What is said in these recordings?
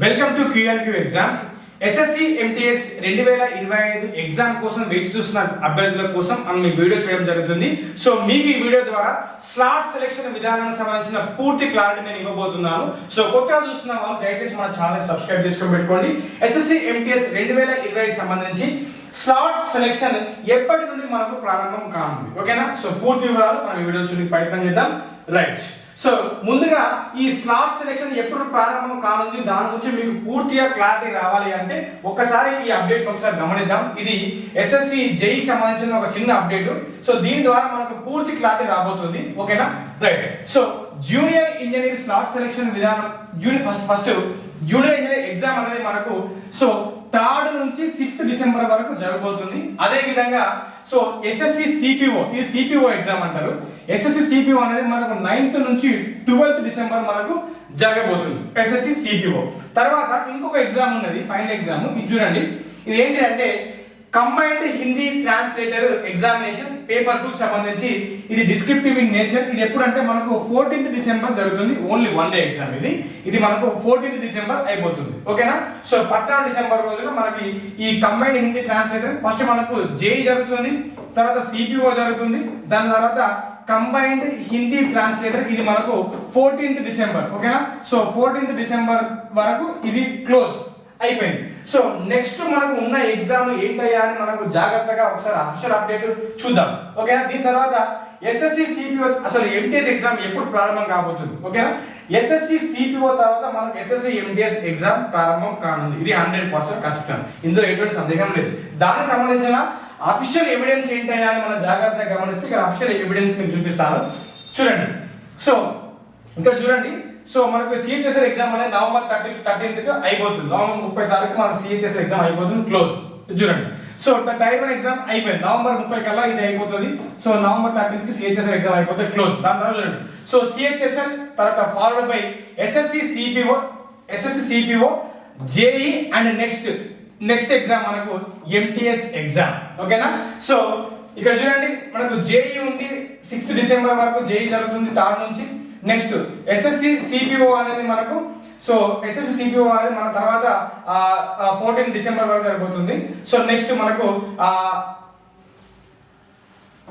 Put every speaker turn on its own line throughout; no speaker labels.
Welcome to QNQ exams. SSC MTS 2025 exam కోసం వేచి చూస్తున్న అభ్యర్థుల కోసం మనం ఈ వీడియో చేయడం జరుగుతుంది. సో మీకు ఈ వీడియో ద్వారా స్లాట్ సెలెక్షన్ విధానం సంబంధించిన పూర్తి క్లారిటీ నేను ఇవ్వబోతున్నాను. సో కొత్తగా చూస్తున్న వాళ్ళు దయచేసి మన ఛానల్ సబ్స్క్రైబ్ చేసుకొని పెట్టుకోండి. ఎస్ఎస్సి ఎంటీఎస్ 2025 సంబంధించి స్లాట్ సెలెక్షన్ ఎప్పటి నుండి మనకు ప్రారంభం కానుంది, ఓకేనా? సో పూర్తి వివరాలు మనం ఈ వీడియో చూసి ప్రయత్నం చేద్దాం. రైట్. సో ముందుగా ఈ స్లాట్ సెలెక్షన్ ఎప్పుడు ప్రారంభం కానుంది దాని గురించి మీకు పూర్తిగా క్లారిటీ రావాలి అంటే ఒక్కసారి ఈ అప్డేట్ ఒకసారి గమనిద్దాం. ఇది ఎస్ఎస్సి జేఈకి సంబంధించిన ఒక చిన్న అప్డేట్. సో దీని ద్వారా మనకు పూర్తి క్లారిటీ రాబోతుంది, ఓకేనా? Right. So junior engineer slot selection విధానం ఫస్ట్ జూనియర్ ఇంజనీర్ ఎగ్జామ్ అనేది మనకు 3rd నుంచి 6th డిసెంబర్ వరకు జరగబోతుంది. అదే విధంగా సో ఎస్ఎస్సి సిపిఓ, ఇది సిపిఓ ఎగ్జామ్ అంటారు. ఎస్ఎస్సి సిపిఓ అనేది మనకు 9th నుంచి 12th డిసెంబర్ మనకు జరగబోతుంది ఎస్ఎస్సి సిపిఓ. తర్వాత ఇంకొక ఎగ్జామ్ ఉన్నది, ఫైనల్ ఎగ్జామ్. ఇది చూడండి, ఇది ఏంటి అంటే combined Hindi translator examination paper 2 సంబంధించి ఇది డిస్క్రిప్టివ్ ఇన్ నేచర్. ఇది ఎప్పుడు అంటే మనకు 14th డిసెంబర్ జరుగుతుంది. Only 1 day exam. ఇది మనకు 14th డిసెంబర్ అయిపోతుంది, ఓకేనా? సో 14 డిసెంబర్ రోజున మనకి ఈ కంబైన్డ్ హిందీ ట్రాన్స్లేటర్ ఫస్ట్ మనకు జేఈ జరుగుతుంది, తర్వాత సిపిఓ జరుగుతుంది, దాని తర్వాత కంబైన్డ్ హిందీ ట్రాన్స్లేటర్ ఇది మనకు 14th డిసెంబర్, ఓకేనా? సో 14th డిసెంబర్ వరకు ఇది క్లోజ్ అయిపోయింది. సో నెక్స్ట్ మనకు ఉన్న ఎగ్జామ్ ఏంటయ్యా అని మనకు జాగ్రత్తగా ఒకసారి అఫీషియల్ అప్డేట్ చూద్దాం, ఓకేనా? దీని తర్వాత ఎస్ఎస్సి సిపిఓ అసలు ఎంటీఎస్ ఎగ్జామ్ ఎప్పుడు ప్రారంభం కాబోతుంది, ఓకేనా? ఎస్ఎస్సి సిపిఓ తర్వాత మనకు ఎస్ఎస్సి ఎంటీఎస్ ఎగ్జామ్ ప్రారంభం కానుంది. ఇది 100% ఖచ్చితం, ఇందులో ఎటువంటి సందేహం లేదు. దానికి సంబంధించిన అఫీషియల్ ఎవిడెన్స్ ఏంటయ్యా అని మనం జాగ్రత్తగా గమనిస్తే ఇక్కడ అఫీషియల్ ఎవిడెన్స్ మీకు చూపిస్తాను, చూడండి. సో ఇక్కడ చూడండి, సో మనకు సిహెచ్ఎస్ఎల్ ఎగ్జామ్ అనేది నవంబర్ 13th అయిపోతుంది. నవంబర్ 30 తారీఖు మనకు సిహెచ్ఎస్ఎల్ ఎగ్జామ్ అయిపోతుంది, క్లోజ్. చూడండి, సో టైర్ 1 ఎగ్జామ్ అయిపోయింది నవంబర్ 30 కల్లా ఇది అయిపోతుంది. So November 13th CHSL exam అయిపోతుంది, క్లోజ్. దాని తర్వాత చూడండి, సో సిహెచ్ఎస్ఎల్ తర్వాత followed by SSC CPO JEE and next exam మనకు ఎంటీఎస్ ఎగ్జామ్, ఓకేనా? సో ఇక్కడ చూడండి, మనకు జేఈ ఉంది 6th డిసెంబర్ వరకు జేఈ జరుగుతుంది 3rd నుంచి. నెక్స్ట్ ఎస్ఎస్సి సిపిఓ అనేది మనకు మన తర్వాత 14th డిసెంబర్ వరకు జరగబోతుంది. సో నెక్స్ట్ మనకు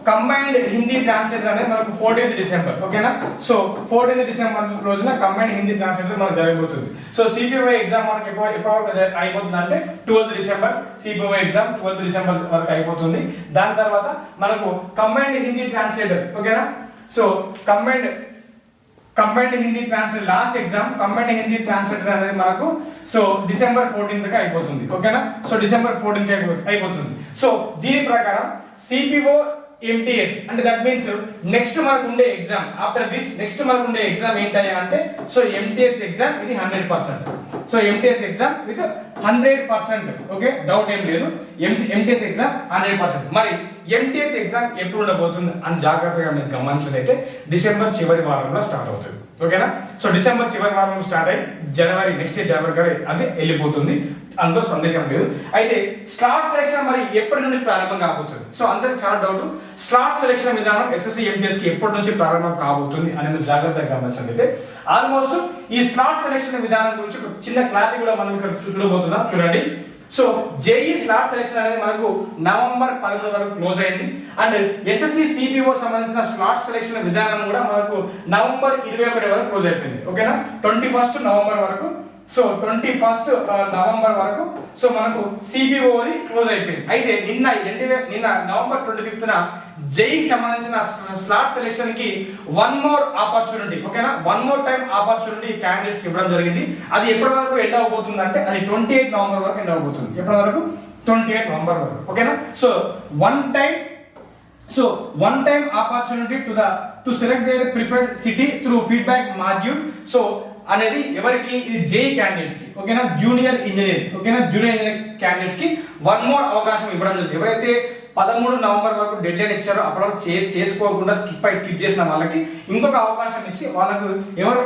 కంబైన్డ్ హిందీ ట్రాన్స్లేటర్ అనేది మనకు 14th డిసెంబర్, ఓకేనా? సో 14th డిసెంబర్ రోజున కంబైన్డ్ హిందీ ట్రాన్స్లేటర్ మనకు జరగబోతుంది. సో సిపిఓ ఎగ్జామ్ మనకి ఎప్పటి వరకు అయిపోతుంది అంటే 12th December CPO exam 12th December వరకు అయిపోతుంది. దాని తర్వాత మనకు కంబైన్డ్ హిందీ ట్రాన్స్లేటర్, ఓకేనా? So combined Hindi translator last exam combined Hindi translator అనేది మనకు సో డిసెంబర్ 14th కి అయిపోతుంది, ఓకేనా? సో డిసెంబర్ 14th కి అయిపోతుంది. సో దీని ప్రకారం సిపిఓ ఎంటీఎస్ అంటే దట్ మీన్స్ నెక్స్ట్ మనకు ఉండే ఎగ్జామ్ ఆఫ్టర్ దిస్ నెక్స్ట్ మనకు ఉండే ఎగ్జామ్ ఏంటయ్యా అంటే సో ఎంటీఎస్ ఎగ్జామ్ ఇది 100%. So MTS exam with 100%, okay, doubt ఏం లేదు. MTS exam 100%. మరి ఎంటీఎస్ ఎగ్జామ్ ఎప్పుడు ఉండబోతుంది అని జాగ్రత్తగా మీరు గమనించినట్లయితే డిసెంబర్ చివరి వారంలో స్టార్ట్ అవుతుంది, ఓకేనా? సో డిసెంబర్ చివరి వారంలో స్టార్ట్ అయ్యి నెక్స్ట్ జనవరి అది వెళ్ళిపోతుంది, అందులో సందేహం లేదు. అయితే స్లాట్ సెలెక్షన్ మరి ఎప్పటి నుండి ప్రారంభం కాబోతుంది? సో అందరికి చాలా డౌట్, స్లాట్ సెలెక్షన్ విధానం ఎస్ఎస్సి ఎంటీఎస్ కి ఎప్పటి నుంచి ప్రారంభం కాబోతుంది అనేది జాగ్రత్తగా గమనించండి. ఆల్మోస్ట్ ఈ స్లాట్ సెలెక్షన్ విధానం గురించి ఒక చిన్న క్లారిటీ కూడా మనం ఇక్కడ చూడబోతున్నాం, చూడండి. సో జేఈ స్లాట్ సెలెక్షన్ అనేది మనకు నవంబర్ 11 వరకు క్లోజ్ అయింది. అండ్ ఎస్ఎస్సి సిపిఓ సంబంధించిన స్లాట్ సెలెక్షన్ విధానం కూడా మనకు నవంబర్ 21 వరకు క్లోజ్ అయిపోయింది, ఓకేనా? 21st నవంబర్ వరకు. సో 21st నవంబర్ వరకు సో మనకు సిపిఓ క్లోజ్ అయిపోయింది. అయితే నిన్న నవంబర్ 25న జేఈ సంబంధించిన స్లాట్ సెలెక్షన్ కి వన్ మోర్ ఆపర్చునిటీ, ఓకేనా? One more time opportunity candidates కి ఇవ్వడం జరిగింది. అది ఎప్పటి వరకు ఎండ్ అవబోతుంది అంటే అది 28 నవంబర్ వరకు ఎండ్ అవబోతుంది. ఎప్పటి వరకు? 28 నవంబర్ వరకు, ఓకేనా? So one time opportunity to select their preferred city through feedback module. So అనేది ఎవరికి? ఇది జేఈ క్యాండిడేట్స్ కి, ఓకేనా? జూనియర్ ఇంజనీర్, ఓకేనా? జూనియర్ ఇంజనీర్ క్యాండిడేట్స్ కి వన్ మోర్ అవకాశం ఇవ్వడం జరిగింది. ఎవరైతే 13 నవంబర్ వరకు డెడ్ లైన్ ఇచ్చారో అప్పటి వరకు చేసుకోకుండా స్కిప్ చేసిన వాళ్ళకి ఇంకొక అవకాశం ఇచ్చి వాళ్ళకు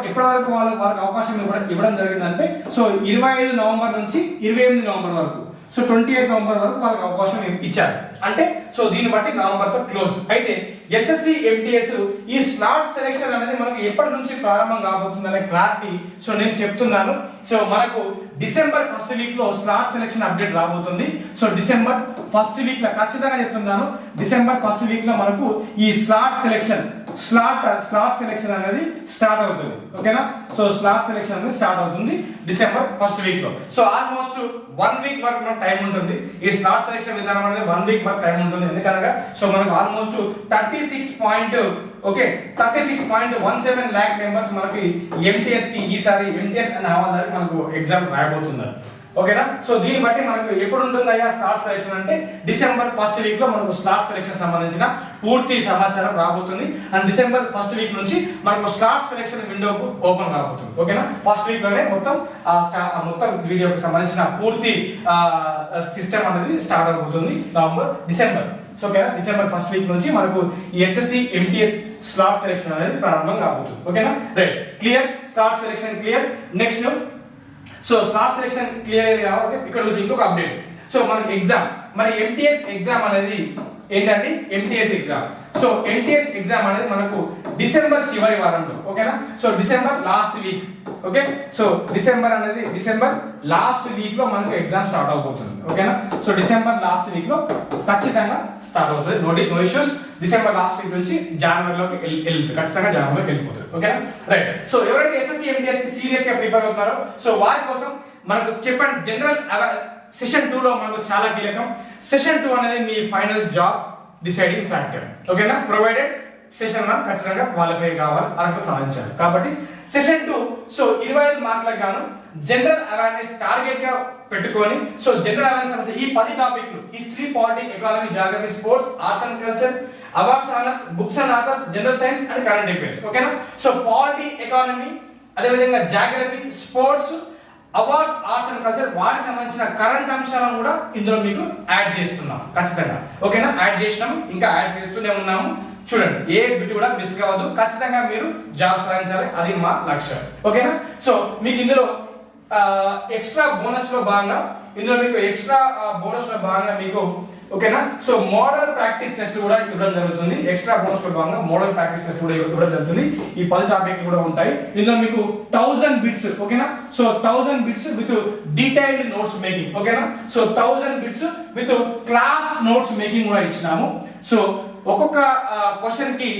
ఎప్పటి వరకు వాళ్ళకి అవకాశం ఇవ్వడం జరిగిందంటే సో 25 నవంబర్ నుంచి 28 నవంబర్ వరకు. సో 28 నవంబర్ వరకు వాళ్ళకి అవకాశం ఇచ్చారు. అంటే సో దీన్ని బట్టి నవంబర్తో క్లోజ్. అయితే ఎస్ఎస్సి ఎంటీఎస్ ఈ స్లాట్ సెలెక్షన్ అనేది మనకు ఎప్పటి నుంచి ప్రారంభం కాబోతుంది అనే క్లారిటీ సో నేను చెప్తున్నాను. సో మనకు డిసెంబర్ ఫస్ట్ వీక్ లో స్లాట్ సెలెక్షన్ అప్డేట్ రాబోతుంది. సో డిసెంబర్ ఫస్ట్ వీక్ లో ఖచ్చితంగా చెప్తున్నాను, డిసెంబర్ ఫస్ట్ వీక్ లో మనకు ఈ స్లాట్ సెలెక్షన్ అనేది స్టార్ట్ అవుతుంది. ఓకేనా? సో స్లాట్ సెలెక్షన్ అనేది స్టార్ట్ అవుతుంది డిసెంబర్ ఫస్ట్ వీక్ లో. సో ఆల్మోస్ట్ 1 వీక్ వరకు మనకు టైం ఉంటుంది. ఈ స్లాట్ సెలెక్షన్ విధానం అనేది 1 వీక్ వరకు టైం ఉంటుంది. ఎందుకనగా సో మనకు ఆల్మోస్ట్ 36.17 lakh మెంబర్స్ మనకి ఎంటీఎస్ కి ఈసారి ఎంటీఎస్ అనే హవాదారి మనకు ఎగ్జామ్ రాయబోతున్నారు. ఓకేనా? సో దీన్ని బట్టి మనకు ఎప్పుడు ఉంటుందయ్యా స్లాట్ సెలెక్షన్ అంటే డిసెంబర్ ఫస్ట్ వీక్ లో మనకు స్లాట్ సెలెక్షన్ సంబంధించిన పూర్తి సమాచారం రాబోతుంది. అండ్ డిసెంబర్ ఫస్ట్ వీక్ నుంచి మనకు స్లాట్ సెలెక్షన్ విండోకు ఓపెన్ కాబోతుంది. ఓకేనా? ఫస్ట్ వీక్ లోనే మొత్తం వీడియోకి సంబంధించిన పూర్తి సిస్టమ్ అనేది స్టార్ట్ అవబోతుంది డిసెంబర్. సో ఓకేనా? డిసెంబర్ ఫస్ట్ వీక్ నుంచి మనకు ఎస్ఎస్సి ఎంటీఎస్ స్లాట్ సెలెక్షన్ అనేది ప్రారంభం కాబోతుంది. ఓకేనా? Right, clear. Slot selection clear. Next so slot selection clear కాబట్టి ఇక్కడ నుంచి ఇంకొక అప్డేట్. సో మనకి ఎగ్జామ్ మరి ఎంటీఎస్ ఎగ్జామ్ అనేది ఏంటండి? MTS exam. So MTS exam అనేది మనకు డిసెంబర్ చివరి వారంలో. ఓకేనా? So December last week. Okay, so December last week లో మనకు ఎగ్జామ్ స్టార్ట్ అవబోతుంది. ఓకేనా? సో డిసెంబర్ లాస్ట్ వీక్ లో ఖచ్చితంగా స్టార్ట్ అవుతుంది. No issues. December last week నుంచి జనవరిలోకి వెళ్తుంది, ఖచ్చితంగా జనవరిలోకి వెళ్ళిపోతుంది. ఓకేనా? రైట్. సో ఎవరైతే ఎస్ఎస్సి ఎంటీఎస్ కి సీరియస్ గా ప్రిపేర్ అవుతున్నారో సో వారి కోసం మనకు చెప్పండి, జనరల్ సెషన్ 2 లో మనకు చాలా కీలకం. సెషన్ 2 అనేది మీ ఫైనల్ జాబ్ డిసైడింగ్ ఫ్యాక్టర్. ఓకేనా? ప్రొవైడెడ్ సెషన్ 1 ఖచ్చితంగా క్వాలిఫై కావాలి, అర్హత సాధించాలి. కాబట్టి సెషన్ 2 సో 25 మార్కులకు గాను జనరల్ అవేర్నెస్ టార్గెట్ గా పెట్టుకొని సో జనరల్ అవేర్నెస్ అంటే ఈ 10 టాపిక్లు history, polity, economy, geography, sports, arts and culture, awards, honours, books and authors, general science and current affairs. ఓకేనా? సో పాలిటీ, ఎకానమీ, అదే విధంగా geography, sports, awards, arts and culture వాటికి సంబంధించిన కరెంట్ అంశాలను కూడా ఇందులో మీకు యాడ్ చేస్తున్నాం ఖచ్చితంగా. ఓకేనా? యాడ్ చేసినాము, ఇంకా యాడ్ చేస్తూనే ఉన్నాము. చూడండి, ఏ బిట్ కూడా మిస్ కావద్దు. ఖచ్చితంగా మీరు జాబ్ సాధించాలి, అది మా లక్ష్యం. ఓకేనా? సో మీకు ఇందులో ఎక్స్ట్రా బోనస్ లో భాగంగా మీకు ఓకేనా? సో మోడల్ ప్రాక్టీస్ టెస్ట్ కూడా ఇవ్వడం జరుగుతుంది. ఎక్స్ట్రా బోనస్ లో భాగంగా మోడల్ ప్రాక్టీస్ టెస్ట్ కూడా ఇవ్వడం జరుగుతుంది. ఈ 10 టాపిక్లు కూడా ఉంటాయి. ఇందులో మీకు 1000 బిట్స్. ఓకేనా? So 1000 bits with detailed notes making. ఓకేనా? So 1000 bits with class notes making కూడా ఇచ్చినాము. సో ఒక్కొక్క క్వశ్చన్ కి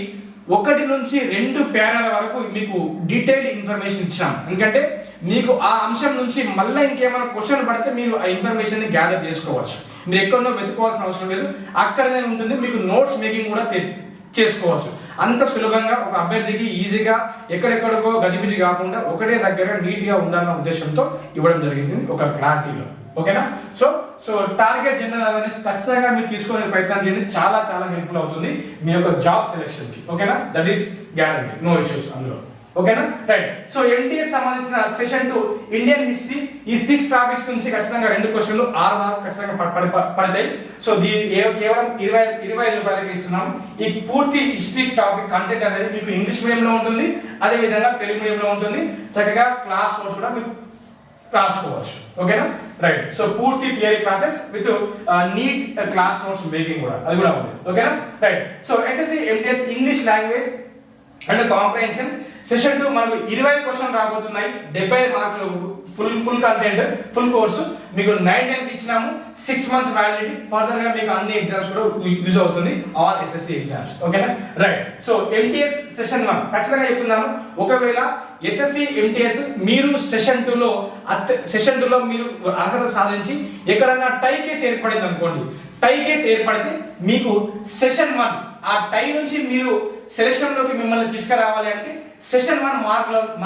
1 నుంచి 2 పేరాల వరకు మీకు డీటెయిల్డ్ ఇన్ఫర్మేషన్ ఇచ్చాం. ఎందుకంటే మీకు ఆ అంశం నుంచి మళ్ళీ ఇంకేమైనా క్వశ్చన్ పడితే మీరు ఆ ఇన్ఫర్మేషన్ ని గ్యాదర్ చేసుకోవచ్చు. మీరు ఎక్కడో వెతుకోవాల్సిన అవసరం లేదు, అక్కడనే ఉంటుంది. మీకు నోట్స్ మేకింగ్ కూడా చేసుకోవచ్చు. అంత సులభంగా ఒక అభ్యర్థికి ఈజీగా ఎక్కడెక్కడికో గజిబిజి కాకుండా ఒకటే దగ్గర నీట్ గా ఉండాలన్న ఉద్దేశంతో ఇవ్వడం జరిగింది ఒక క్లారిటీలో. ఓకేనా? సో టార్గెట్ జనరల్ అవేర్నెస్ ఖచ్చితంగా మీరు తీసుకునే ప్రయత్నం చేయండి. చాలా హెల్ప్ఫుల్ అవుతుంది మీ యొక్క జాబ్ సెలెక్షన్ కి. ఓకేనా? That is guarantee, no issues అందులో. ఓకేనా? రైట్. సో ఎంటీఎస్ సంబంధించిన సెషన్ 2 ఇండియన్ హిస్టరీ ఈ 6 టాపిక్స్ నుంచి ఖచ్చితంగా 2 క్వశ్చన్లు 6 మార్కులు ఖచ్చితంగా పడతాయి. సో కేవలం 25 రూపాయలకి ఇస్తున్నాము. ఈ పూర్తి హిస్టరీ టాపిక్ కంటెంట్ అనేది మీకు ఇంగ్లీష్ మీడియంలో ఉంటుంది, అదే విధంగా తెలుగు మీడియంలో ఉంటుంది. చక్కగా క్లాస్ నోట్స్ కూడా మీకు రాసుకోవచ్చు. ఓకేనా? రైట్. సో పూర్తి theory classes with neat class notes making కూడా అది కూడా ఉంది. ఓకేనా? Right. So SSC MTS English language and comprehension session 2 మనకు 20 క్వశ్చన్ రాబోతున్నాయి. 75 మార్కులు ఫుల్ కంటెంట్, ఫుల్ కోర్సు మీకు 9 ఇచ్చినాము. 6 మంత్స్ వ్యాలిడిటీ. ఫర్దర్ గా మీకు అన్ని ఎగ్జామ్స్ కూడా యూజ్ అవుతుంది, ఆల్ ఎస్ఎస్సి ఎగ్జామ్స్. ఓకేనా? రైట్. సో ఎంటీఎస్ సెషన్ 1 ఖచ్చితంగా చెప్తున్నాను, ఒకవేళ ఎస్ఎస్సి ఎంటీఎస్ మీరు సెషన్ 2లో మీరు అర్హత సాధించి ఎక్కడన్నా టై కేసు ఏర్పడింది అనుకోండి, టై కేసు ఏర్పడితే మీకు సెషన్ 1 ఆ టై నుంచి మీరు సెలక్షన్ లోకి మిమ్మల్ని తీసుకురావాలి అంటే సెషన్ 1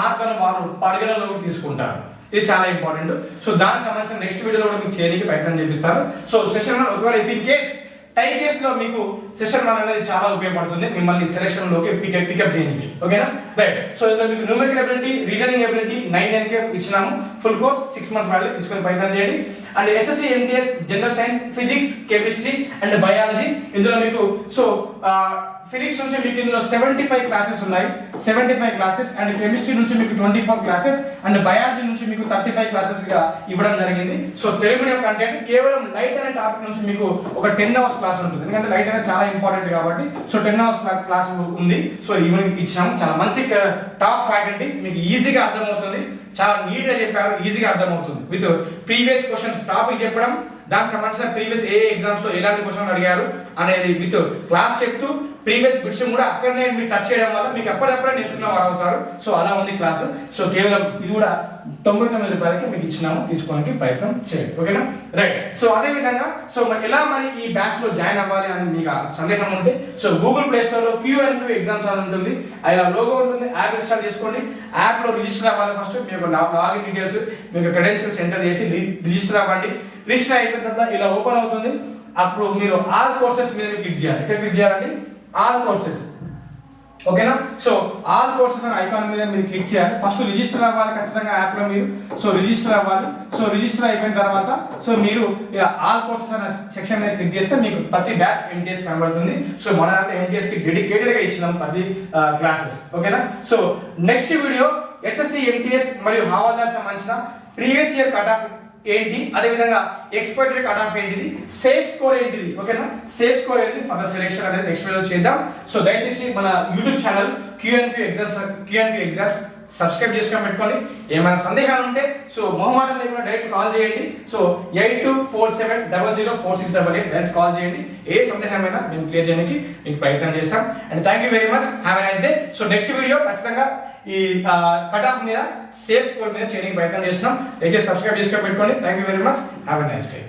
మార్కులను వారు పరిగణలోకి తీసుకుంటారు. ఇది చాలా ఇంపార్టెంట్. సో దానికి సంబంధించిన నెక్స్ట్ వీడియోలో కూడా మీకు చేయడానికి ప్రయత్నం చేపిస్తాను. సో సెషన్ 1 ఒకవేళ ఇఫ్ ఇన్ కేస్ టై కేసులో మీకు సెషన్ 1 అనేది చాలా ఉపయోగపడుతుంది మిమ్మల్ని సెలక్షన్ లోకి పికప్ చేయడానికి. ఓకేనా? రైట్. సో ఇందులో మీకు న్యూమరికల్ ఎబిలిటీ, రీజనింగ్ ఎబిలిటీ 9 ఇచ్చినాము. ఫుల్ కోర్స్ 6 మంత్స్ వ్యాలిడ్ తీసుకొని ప్రయత్నం చేయండి. And SSC MTS general science, physics, chemistry and biology ఇందులో మీకు సో ఫిజిక్స్ నుంచి మీకు ఇందులో 75 క్లాసెస్ ఉన్నాయి, 75 క్లాసెస్. అండ్ కెమిస్ట్రీ నుంచి మీకు 24 క్లాసెస్ అండ్ బయాలజీ నుంచి మీకు 35 క్లాసెస్ గా ఇవ్వడం జరిగింది. సో తెలుగు మీడియం కంటెంట్ కేవలం లైట్ అనే టాపిక్ నుంచి మీకు ఒక 10 అవర్స్ క్లాస్ ఉంటుంది, ఎందుకంటే లైట్ అనేది చాలా ఇంపార్టెంట్ కాబట్టి. సో 10 అవర్స్ క్లాస్ ఉంది. సో ఈవినింగ్ ఇచ్చాము. చాలా మంచి టాప్ ఫ్యాకల్టీ, మీకు ఈజీగా అర్థమవుతుంది, చాలా నీట్ గా చెప్పారు, ఈజీగా అర్థమవుతుంది. విత్ ప్రీవియస్ క్వశ్చన్స్ టాపిక్ చెప్పడం, దానికి సంబంధించిన ప్రీవియస్ ఏ ఎగ్జామ్స్ లో ఎలాంటి క్వశ్చన్లు అడిగారు అనేది విత్ క్లాస్ చెప్తూ ప్రీవియస్ బిట్స్ కూడా అక్కడనే మీరు టచ్ చేయడం వల్ల మీకు ఎప్పటికప్పుడే నేర్చుకున్న వారు అవుతారు. సో అలా ఉంది క్లాస్. సో కేవలం ఇది కూడా 99 రూపాయలకి మీకు ఇచ్చినాము, తీసుకోవడానికి ప్రయత్నం చేయండి. ఓకేనా, రైట్. సో అదే విధంగా సో ఎలా మరి ఈ బ్యాచ్ లో జాయిన్ అవ్వాలి అని మీకు సందేహం ఉంటే సో గూగుల్ ప్లే స్టోర్ లో Q&A ఎగ్జామ్స్ అని ఉంటుంది, అలా లోగో ఉంటుంది, యాప్ ఇన్స్టాల్ చేసుకోండి. యాప్ లో రిజిస్టర్ అవ్వాలి. ఫస్ట్ మీకు లాగిన్ డీటెయిల్స్, మీకు క్రెడెన్షియల్స్ ఎంటర్ చేసి రిజిస్టర్ అవ్వండి. రిజిస్టర్ అయిపోయిన తర్వాత ఇలా ఓపెన్ అవుతుంది. అప్పుడు మీరు ఆల్ కోర్సెస్ మీద క్లిక్ చేయాలి. ఎక్కడ క్లిక్ చేయాలండి? All courses. ఓకేనా, సో ఆల్ కోర్సెస్ అనే ఐకాన్ మీద మీరు క్లిక్ చేయాలి. ఫస్ట్ రిజిస్టర్ అవ్వాలి ఖచ్చితంగా యాప్ లో మీరు. సో రిజిస్టర్ అవ్వాలి. సో రిజిస్టర్ అయిపోయిన తర్వాత సో మీరు ఆల్ కోర్సెస్ అనే సెక్షన్ మీద క్లిక్ చేస్తే మీకు ప్రతి బ్యాచ్ MTS కనబడుతుంది. సో మన MTS కి డెడికేటెడ్ గా ఇచ్చినాం 10 క్లాసెస్. ఓకేనా, so next video SSC MTS మరియు హవాల్దార్ సంబంధించిన ప్రీవియస్ ఇయర్ కట్ ఆఫ్ ఏంటి, అదే విధంగా ఎక్స్పెక్టెడ్ కట్ ఆఫ్ ఏంటిది, సేఫ్ స్కోర్ ఏంటిది, ఓకేనా, సేఫ్ స్కోర్ ఏంటి ఫర్ సెలెక్షన్ అనేది నెక్స్ట్ వీడియో చేద్దాం. సో దయచేసి మన YouTube channel Q&A exams subscribe చేసుకొని పెట్టుకోండి. ఏమైనా సందేహాలు ఉంటే సో మొహమాటం లేకుండా డైరెక్ట్ కాల్ చేయండి. సో 8247004688 డైరెక్ట్ కాల్ చేయండి. ఏ సందేహమైనా మేము క్లియర్ చేయడానికి మీకు ప్రయత్నం చేస్తాం. And thank you very much, have a nice day. So next video ఖచ్చితంగా ఈ కట్ ఆఫ్ మీద సేఫ్ స్కోర్ మీద చేయడానికి ప్రయత్నం చేస్తున్నాం. దయచేసి సబ్స్క్రైబ్ చేసుకొని పెట్టుకోండి. Thank you very much, have a nice day.